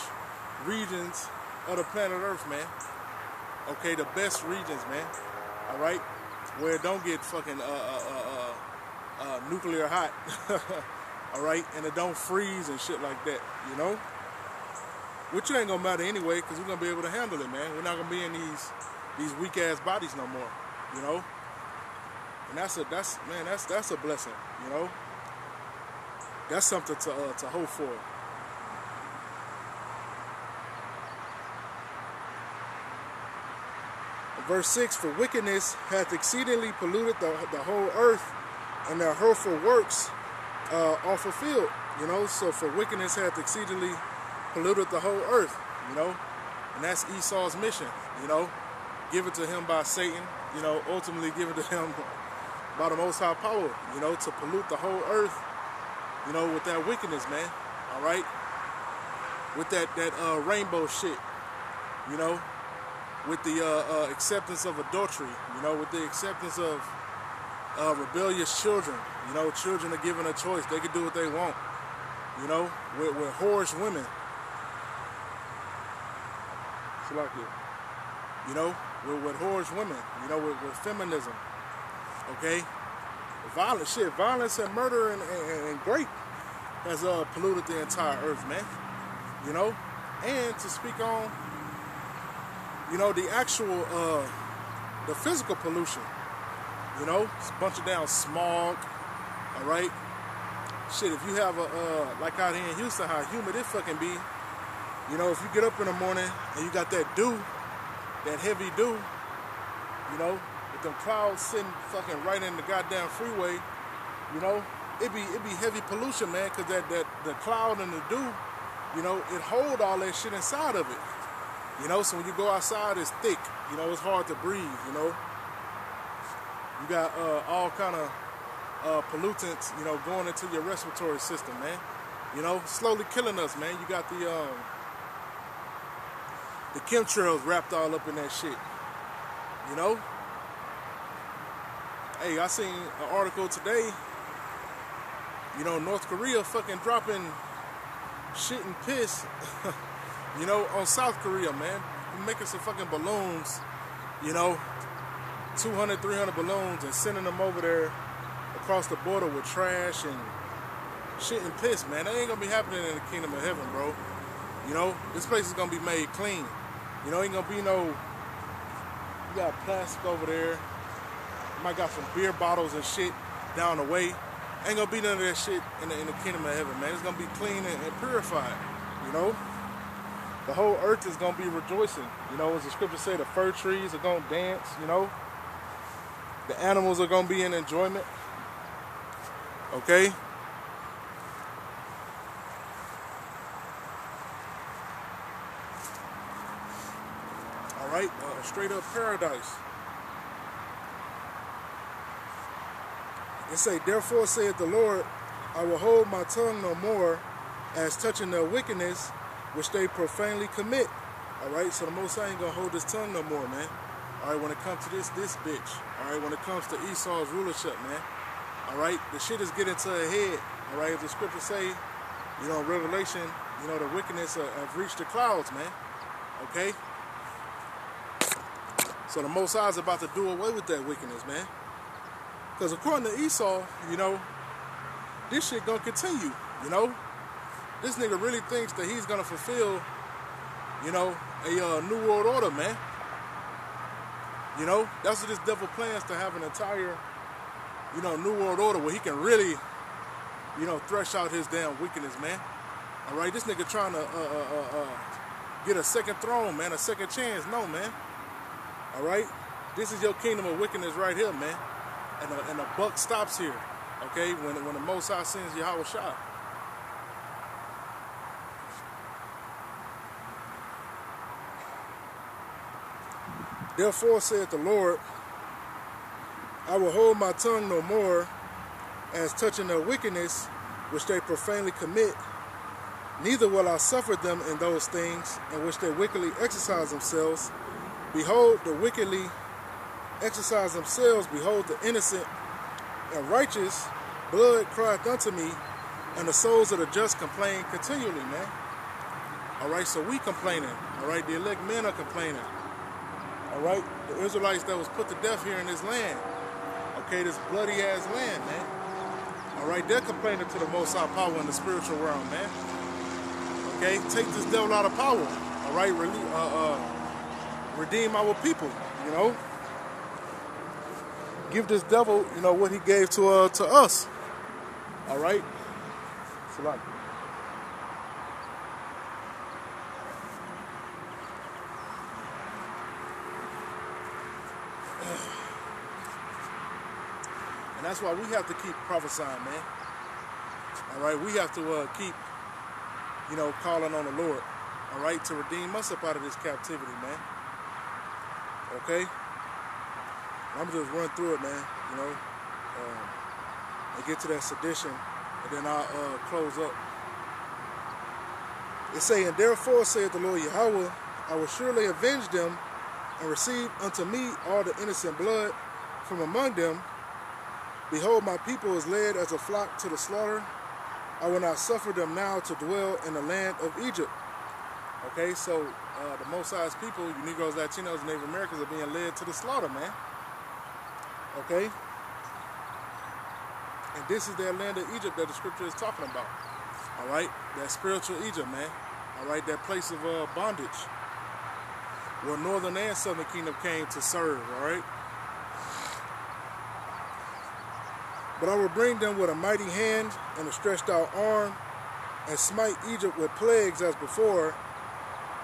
regions of the planet Earth, man. Okay? The best regions, man. All right? Where it don't get fucking nuclear hot. All right, and it don't freeze and shit like that, you know? Which ain't gonna matter anyway, because we're gonna be able to handle it, man. We're not gonna be in these weak ass bodies no more, you know? And that's a blessing, you know? That's something to hope for. Verse 6, for wickedness hath exceedingly polluted the whole earth, and their hurtful works are fulfilled, you know. So for wickedness hath exceedingly polluted the whole earth, you know, and that's Esau's mission, you know, give it to him by Satan, you know, ultimately give it to him by the Most High power, you know, to pollute the whole earth, you know, with that wickedness, man, all right, with that rainbow shit, you know, with the acceptance of adultery, you know, with the acceptance of rebellious children. You know, children are given a choice. They can do what they want. You know, with whorish women. It's like it. You know, with whorish women. You know, with feminism. Okay? Violence and murder and rape has polluted the entire earth, man. You know? And to speak on You know, the actual, the physical pollution, you know, it's a bunch of damn smog, all right? Shit, if you have like out here in Houston, how humid it fucking be, you know, if you get up in the morning and you got that dew, that heavy dew, you know, with them clouds sitting fucking right in the goddamn freeway, you know, it be heavy pollution, man, because the cloud and the dew, you know, it hold all that shit inside of it. You know, so when you go outside, it's thick. You know, it's hard to breathe, you know. You got all kind of pollutants, you know, going into your respiratory system, man. You know, slowly killing us, man. You got the chemtrails wrapped all up in that shit. You know? Hey, I seen an article today, you know, North Korea fucking dropping shit and piss, you know, on South Korea, man. We're making some fucking balloons, you know, 200, 300 balloons and sending them over there across the border with trash and shit and piss, man. That ain't gonna be happening in the kingdom of heaven, bro. You know, this place is gonna be made clean. You know, ain't gonna be no, you got plastic over there. You might got some beer bottles and shit down the way. Ain't gonna be none of that shit in the kingdom of heaven, man. It's gonna be clean and purified, you know? The whole earth is gonna be rejoicing. You know, as the scriptures say, the fir trees are gonna dance, you know? The animals are gonna be in enjoyment. Okay? Alright, straight up paradise. It say, therefore saith the Lord, I will hold my tongue no more as touching their wickedness which they profanely commit. Alright, so the Most High ain't gonna hold his tongue no more, man. Alright, when it comes to this bitch. Alright, when it comes to Esau's rulership, man. Alright, the shit is getting to a head. Alright, as the scriptures say, you know, in Revelation, you know, the wickedness have reached the clouds, man. Okay? So the Most High is about to do away with that wickedness, man. Because according to Esau, you know, this shit gonna continue, you know. This nigga really thinks that he's gonna fulfill, you know, a new world order, man. You know, that's what this devil plans, to have an entire, you know, new world order where he can really, you know, thresh out his damn wickedness, man. All right, this nigga trying to get a second throne, man, a second chance. No, man. All right, this is your kingdom of wickedness right here, man. And the buck stops here, okay? When the Most High sends Yahweh Shah. Therefore saith the Lord, I will hold my tongue no more as touching their wickedness which they profanely commit, neither will I suffer them in those things in which they wickedly exercise themselves. Behold, the wickedly exercise themselves, behold, the innocent and righteous blood crieth unto me, and the souls of the just complain continually, man. All right, so we complaining. All right, the elect men are complaining. All right, the Israelites that was put to death here in this land, okay, this bloody ass land, man. All right, they're complaining to the Most High power in the spiritual realm, man. Okay, take this devil out of power. All right, redeem our people, you know. Give this devil, you know, what he gave to us. All right. Salam. And that's why we have to keep prophesying, man. All right, we have to keep, you know, calling on the Lord. All right, to redeem us up out of this captivity, man. Okay. I'm just run through it, man, you know, and get to that sedition, and then I'll close up. It's saying, therefore, saith the Lord Yahweh, I will surely avenge them and receive unto me all the innocent blood from among them. Behold, my people is led as a flock to the slaughter. I will not suffer them now to dwell in the land of Egypt. Okay, so the Most High's people, you Negroes, Latinos, and Native Americans are being led to the slaughter, man. Okay? And this is their land of Egypt that the scripture is talking about. Alright? That spiritual Egypt, man. Alright? That place of bondage. where northern and southern kingdom came to serve, all right? But I will bring them with a mighty hand and a stretched out arm, and smite Egypt with plagues as before,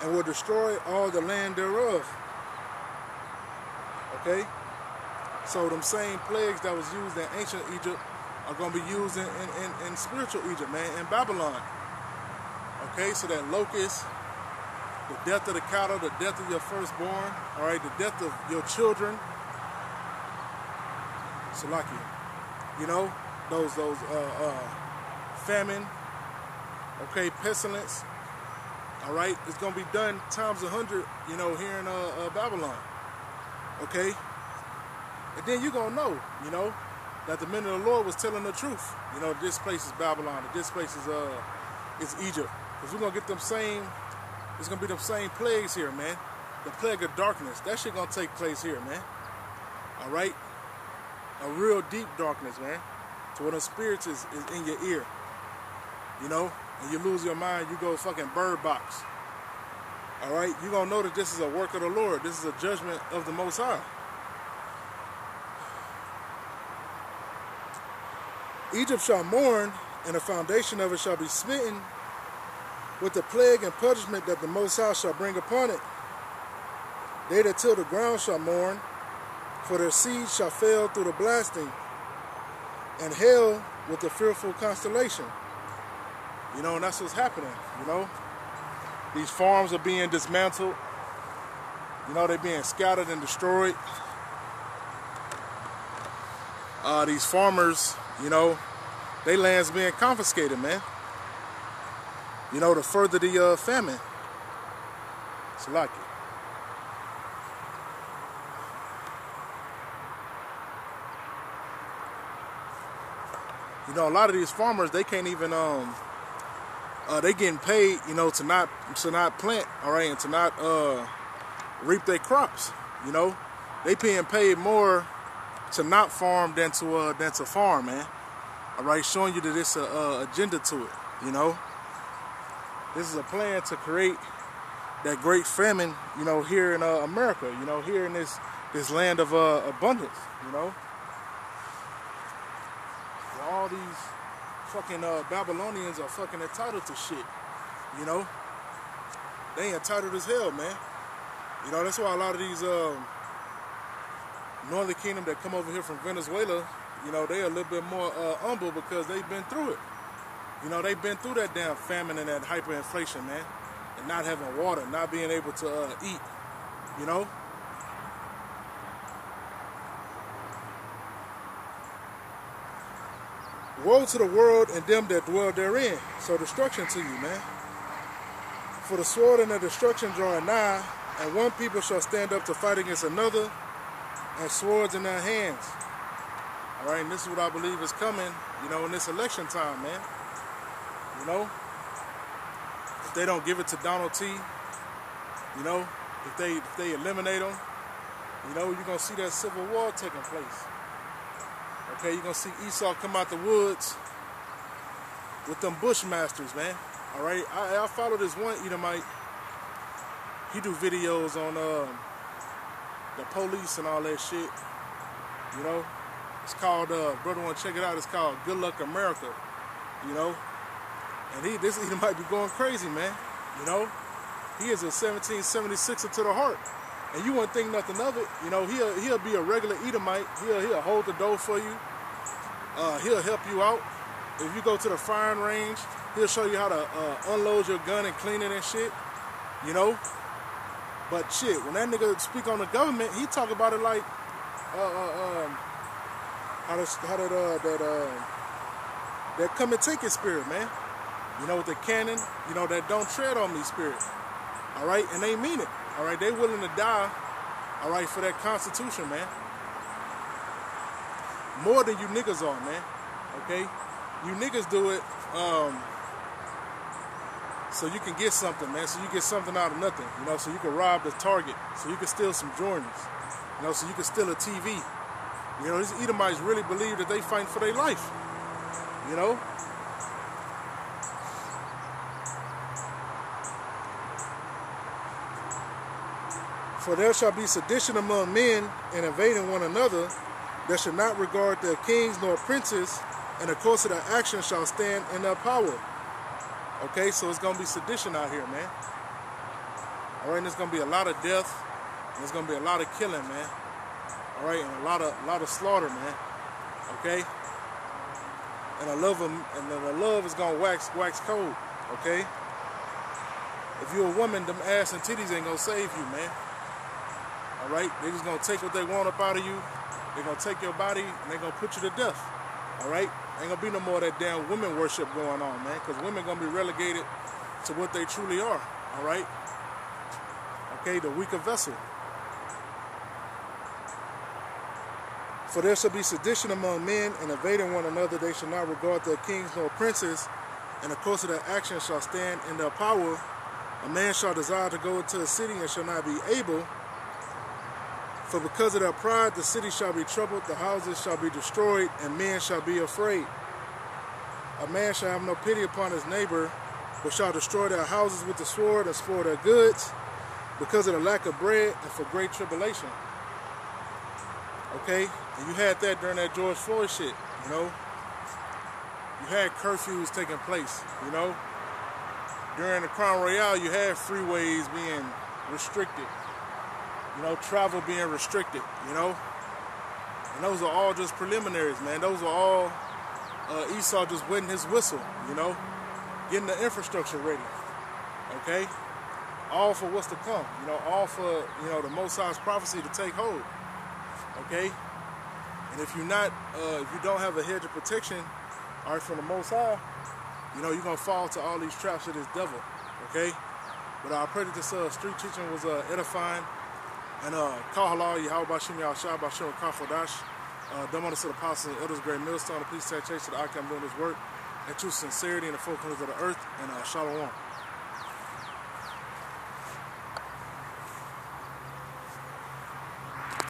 and will destroy all the land thereof. Okay? So them same plagues that was used in ancient Egypt are going to be used in spiritual Egypt, man, in Babylon. Okay, so that locust, the death of the cattle, the death of your firstborn, all right, the death of your children. Salaki, you know, those famine, okay, pestilence, all right, it's going to be done times 100, you know, here in Babylon, okay? And then you're going to know, you know, that the men of the Lord was telling the truth. You know, this place is Babylon, and this place is Egypt. Because we're going to get them same, it's going to be them same plagues here, man. The plague of darkness, that shit going to take place here, man. All right? A real deep darkness, man. So when the spirits is in your ear, you know, and you lose your mind, you go fucking bird box. All right? You're going to know that this is a work of the Lord. This is a judgment of the Most High. Egypt shall mourn, and the foundation of it shall be smitten with the plague and punishment that the Most High shall bring upon it. They that till the ground shall mourn, for their seed shall fail through the blasting, and hell with the fearful constellation. You know, and that's what's happening, you know. These farms are being dismantled. You know, they're being scattered and destroyed. These farmers, you know, their land's being confiscated, man. You know, to further the famine. It's like it. You know, a lot of these farmers, they can't even they getting paid, you know, to not plant, all right, and to not reap their crops. You know, they being paid more to not farm than to farm, man. All right, showing you that it's a agenda to it. You know, this is a plan to create that great famine. You know, here in America. You know, here in this land of abundance. You know, where all these fucking Babylonians are fucking entitled to shit. You know, they entitled as hell, man. You know, that's why a lot of these Northern Kingdom that come over here from Venezuela, you know, they're a little bit more humble because they've been through it. You know, they've been through that damn famine and that hyperinflation, man. And not having water, not being able to eat, you know. Woe to the world and them that dwell therein. So destruction to you, man. For the sword and the destruction drawing nigh, and one people shall stand up to fight against another, and swords in their hands. All right, and this is what I believe is coming, you know, in this election time, man. You know, if they don't give it to Donald T, you know, if they eliminate him, you know, you're going to see that civil war taking place. Okay, you're going to see Esau come out the woods with them Bushmasters, man. All right, I follow this one Edomite. He do videos on the police and all that shit. You know, it's called, brother want to check it out, it's called Good Luck America. You know, and this Edomite be going crazy, man. You know, he is a 1776er to the heart. And you wouldn't think nothing of it. You know, he'll be a regular Edomite. He'll hold the door for you. He'll help you out. If you go to the firing range, he'll show you how to unload your gun and clean it and shit. You know? But shit, when that nigga speak on the government, he talk about it like that come and take it spirit, man. You know, with the cannon, you know, that don't tread on me spirit. All right? And they mean it. All right, they willing to die, all right, for that Constitution, man. More than you niggas are, man, okay? You niggas do it so you can get something, man, so you get something out of nothing, you know, so you can rob the Target, so you can steal some Jordans, you know, so you can steal a TV. You know, these Edomites really believe that they fighting for their life, you know? For there shall be sedition among men, and invading one another, that shall not regard their kings nor princes, and the course of their action shall stand in their power. Okay, so it's going to be sedition out here, man. All right, and there's going to be a lot of death, and there's going to be a lot of killing, man. All right, and a lot of slaughter, man. Okay, and the love is going to wax cold. Okay, if you're a woman, them ass and titties ain't going to save you, man. All right, they're just going to take what they want up out of you. They're going to take your body, and they're going to put you to death. All right, ain't going to be no more of that damn women worship going on, man, because women going to be relegated to what they truly are. All right, okay, the weaker vessel. For there shall be sedition among men, and invading one another, they shall not regard their kings nor princes, and the course of their action shall stand in their power. A man shall desire to go into a city and shall not be able, for because of their pride the city shall be troubled, the houses shall be destroyed, and men shall be afraid. A man shall have no pity upon his neighbor, but shall destroy their houses with the sword and spoil their goods, because of the lack of bread and for great tribulation. Okay, and you had that during that George Floyd shit, you know. You had curfews taking place, you know. During the Crown Royale, you had freeways being restricted, you know, travel being restricted, you know. And those are all just preliminaries, man. Those are all Esau just wetting his whistle, you know, getting the infrastructure ready, okay. All for what's to come, you know, all for, you know, the Most High's prophecy to take hold. Okay, and if you're not, if you don't have a hedge of protection, all right, from the Most High, you know, you're gonna fall to all these traps of this devil. Okay, but I pray that this street teaching was edifying, and call halal Yahweh Bashim Yahshua Bashim Kafodash. Don't want to sit apostles and elders, great millstone, the peace, taxation, the outcome doing this work, and true sincerity in the four corners of the earth, and shalom.